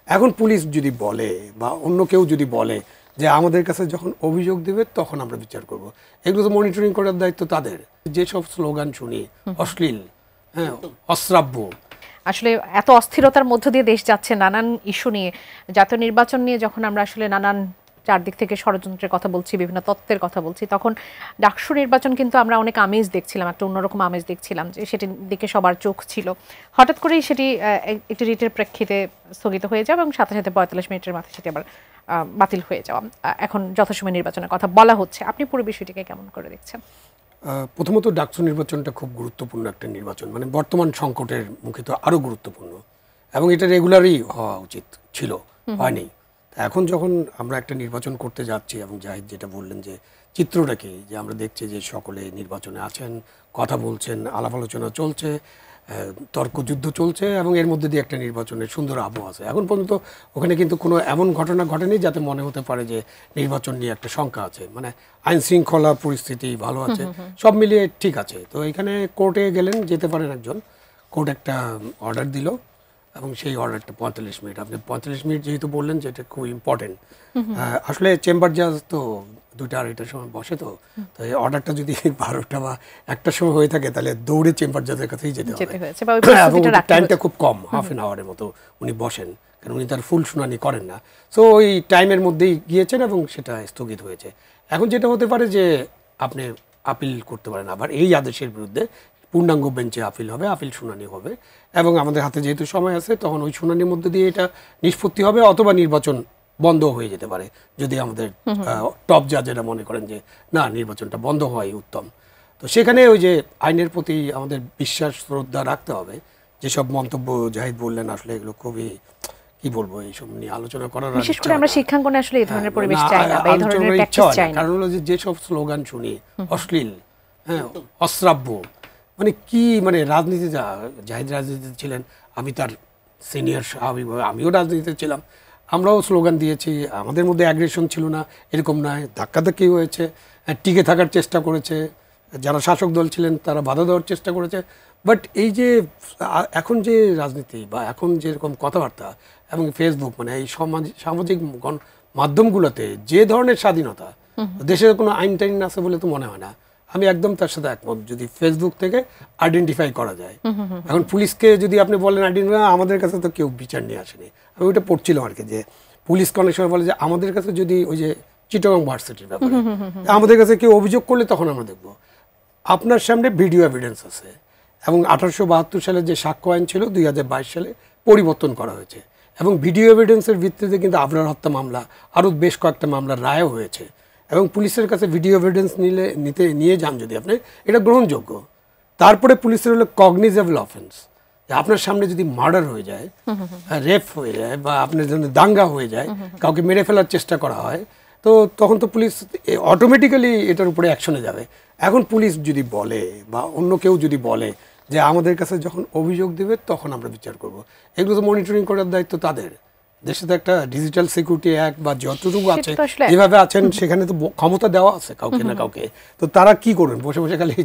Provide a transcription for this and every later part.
এখন পুলিশ যদি বলে বা অন্য কেউ যদি বলে যে আমাদের কাছে যখন অভিযোগ দেবে তখন আমরা বিচার করব, এগুলো তো মনিটরিং করার দায়িত্ব তাদের। যেসব স্লোগান শুনি অশ্লীল, হ্যাঁ, অশ্রাব্য, আসলে এত অস্থিরতার মধ্য দিয়ে দেশ যাচ্ছে নানান ইস্যু নিয়ে, জাতীয় নির্বাচন নিয়ে যখন আমরা আসলে নানান চারদিক থেকে ষড়যন্ত্রের কথা বলছি, বিভিন্ন তত্ত্বের কথা বলছি, তখন ডাকসু নির্বাচন কিন্তু আমরা অনেক আমেজ দেখছিলাম, একটা অন্যরকম আমেজ দেখছিলাম, যে সেটির দিকে সবার চোখ ছিল। হঠাৎ করেই সেটি একটি রিটের প্রেক্ষিতে স্থগিত হয়ে যাবে এবং সাথে সাথে ৪৫ মিনিটের মাথায় সেটি আবার বাতিল হয়ে যাওয়া। এখন যথাসময় নির্বাচনের কথা বলা হচ্ছে, আপনি পুরো বিষয়টিকে কেমন করে দেখছেন? প্রথমত ডাকসু নির্বাচনটা খুব গুরুত্বপূর্ণ একটা নির্বাচন, মানে বর্তমান সংকটের মুখে তো আরও গুরুত্বপূর্ণ, এবং এটা রেগুলারই হওয়া উচিত ছিল, হয়নি। এখন যখন আমরা একটা নির্বাচন করতে যাচ্ছি, এবং জাহিদ যেটা বললেন যে চিত্রটা কি, যে আমরা দেখছি যে সকলে নির্বাচনে আছেন, কথা বলছেন, আলাপ আলোচনা চলছে, তর্কযুদ্ধ চলছে, এবং এর মধ্যে দিয়ে একটা নির্বাচনের সুন্দর আবহাওয়া আছে। এখন পর্যন্ত ওখানে কিন্তু কোনো এমন ঘটনা ঘটেনি যাতে মনে হতে পারে যে নির্বাচন নিয়ে একটা শঙ্কা আছে, মানে আইন শৃঙ্খলা পরিস্থিতি ভালো আছে, সব মিলিয়ে ঠিক আছে। তো এখানে কোর্টে গেলেন, যেতে পারেন একজন, কোর্ট একটা অর্ডার দিল, এবং সেই অর্ডারটা ৪৫ মিনিট। আপনি ৪৫ মিনিট যেহেতু বললেন যে এটা খুব ইম্পর্টেন্ট, আসলে চেম্বার জাজ তো ২টা ২.৫টার সময় বসে, তো এই অর্ডারটা যদি ১২টা বা ১টার সময় হয়ে থাকে তাহলে দৌড়ে চেম্বার জাজের কাছেই যেতে হবে, এবং টাইমটা খুব কম, হাফ অ্যান আওয়ারের মতো উনি বসেন, কারণ উনি তার ফুল শুনানি করেন না। সো ওই টাইমের মধ্যেই গিয়েছেন এবং সেটা স্থগিত হয়েছে। এখন যেটা হতে পারে যে আপনি আপিল করতে পারেন, আবার এই আদেশের বিরুদ্ধে পূর্ণাঙ্গ বেঞ্চে আপিল হবে, আপিল শুনানি হবে, এবং আমাদের হাতে যেহেতু সময় আছে তখন ওই শুনানির মধ্যে দিয়ে এটা নিষ্পত্তি হবে, অথবা নির্বাচন বন্ধ হয়ে যেতে পারে যদি আমাদের টপ জাজেরা মনে করেন যে না, নির্বাচনটা বন্ধ হওয়াই উত্তম। তো সেখানে ওই যে আইনের প্রতি আমাদের বিশ্বাস শ্রদ্ধা রাখতে হবে। যেসব মন্তব্য জাহিদ বললেন, আসলে এগুলো খুবই, কি বলবো, এইসব নিয়ে আলোচনা করার, বিশেষ করে আমরা শিক্ষাঙ্গনে আসলে এই ধরনের পরিবেশ চাই না, বা এই ধরনের প্র্যাকটিস চাই না। কারণ হলো যে যেসব স্লোগান শুনি অশ্লীল, হ্যাঁ, অশ্রাব্য, মানে কি, মানে রাজনীতি, জাহিদ রাজনীতিতে ছিলেন, আমি তার সিনিয়র, স্বাভাবিকভাবে আমিও রাজনীতিতে ছিলাম, আমরাও স্লোগান দিয়েছি, আমাদের মধ্যে অ্যাগ্রেশন ছিল না এরকম নয়, ধাক্কাধাক্কি হয়েছে, টিকে থাকার চেষ্টা করেছে, যারা শাসক দল ছিলেন তারা বাধা দেওয়ার চেষ্টা করেছে। বাট এই যে এখন যে রাজনীতি বা এখন যেরকম কথাবার্তা এবং ফেসবুক, মানে এই সামাজিক মাধ্যমগুলোতে যে ধরনের স্বাধীনতা, দেশের কোনো আইন টাইন আছে বলে তো মনে হয় না। আমি একদম তার সাথে একমত, যদি ফেসবুক থেকে আইডেন্টিফাই করা যায়। এখন পুলিশকে যদি আপনি বলেন আইডেন্টিফাই, আমাদের কাছে তো কেউ বিচার নিয়ে আসেনি। আমি ওইটা পড়ছিলাম আর কি, যে পুলিশ অনেক সময় বলে যে আমাদের কাছে যদি ওই যে চিটাগং ভার্সিটির ব্যাপারে আমাদের কাছে কেউ অভিযোগ করলে তখন আমরা দেখব। আপনার সামনে ভিডিও এভিডেন্স আছে, এবং 1872 সালে যে সাক্ষ্য আইন ছিল 2022 সালে পরিবর্তন করা হয়েছে, এবং ভিডিও এভিডেন্সের ভিত্তিতে কিন্তু আবরার হত্যা মামলা, আরও বেশ কয়েকটা মামলার রায়ও হয়েছে, এবং পুলিশের কাছে ভিডিও এভিডেন্স নিয়ে যান যদি আপনি, এটা গ্রহণযোগ্য। তারপরে পুলিশের হলো কগনিজেবল অফেন্স, আপনার সামনে যদি মার্ডার হয়ে যায়, রেপ হয়ে যায়, বা আপনার জন্য দাঙ্গা হয়ে যায়, কাউকে মেরে ফেলার চেষ্টা করা হয়, তো তখন তো পুলিশ অটোমেটিক্যালি এটার উপরে অ্যাকশনে যাবে। এখন পুলিশ যদি বলে বা অন্য কেউ যদি বলে যে আমাদের কাছে যখন অভিযোগ দেবে তখন আমরা বিচার করব, এগুলো তো মনিটরিং করার দায়িত্ব তাদের। দেশে তো একটা ডিজিটাল সিকিউরিটি অ্যাক্ট বা যতটুকু আছে, যেভাবে আছেন সেখানে তো ক্ষমতা দেওয়া আছে কাউকে না কাউকে। তো তারা কি করবেন, বসে বসে খালি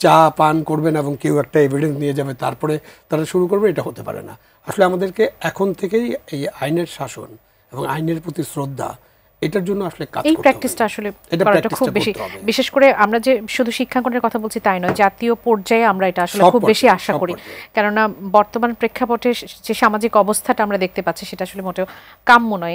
চা পান করবেন এবং কেউ একটা এভিডেন্স নিয়ে যাবে তারপরে তারা শুরু করবে? এটা হতে পারে না। আসলে আমাদেরকে এখন থেকেই এই আইনের শাসন এবং আইনের প্রতি শ্রদ্ধা, এটার জন্য আসলে কাজ করতে হবে। এই প্র্যাকটিসটা আসলে করাটা খুব বেশি, বিশেষ করে আমরা যে শুধু শিক্ষাঙ্গনের কথা বলছি তাই নয়, জাতীয় পর্যায়ে আমরা এটা আসলে খুব বেশি আশা করি। কেননা বর্তমান প্রেক্ষাপটে যে সামাজিক অবস্থাটা আমরা দেখতে পাচ্ছি সেটা আসলে মোটেও কাম্য নয়।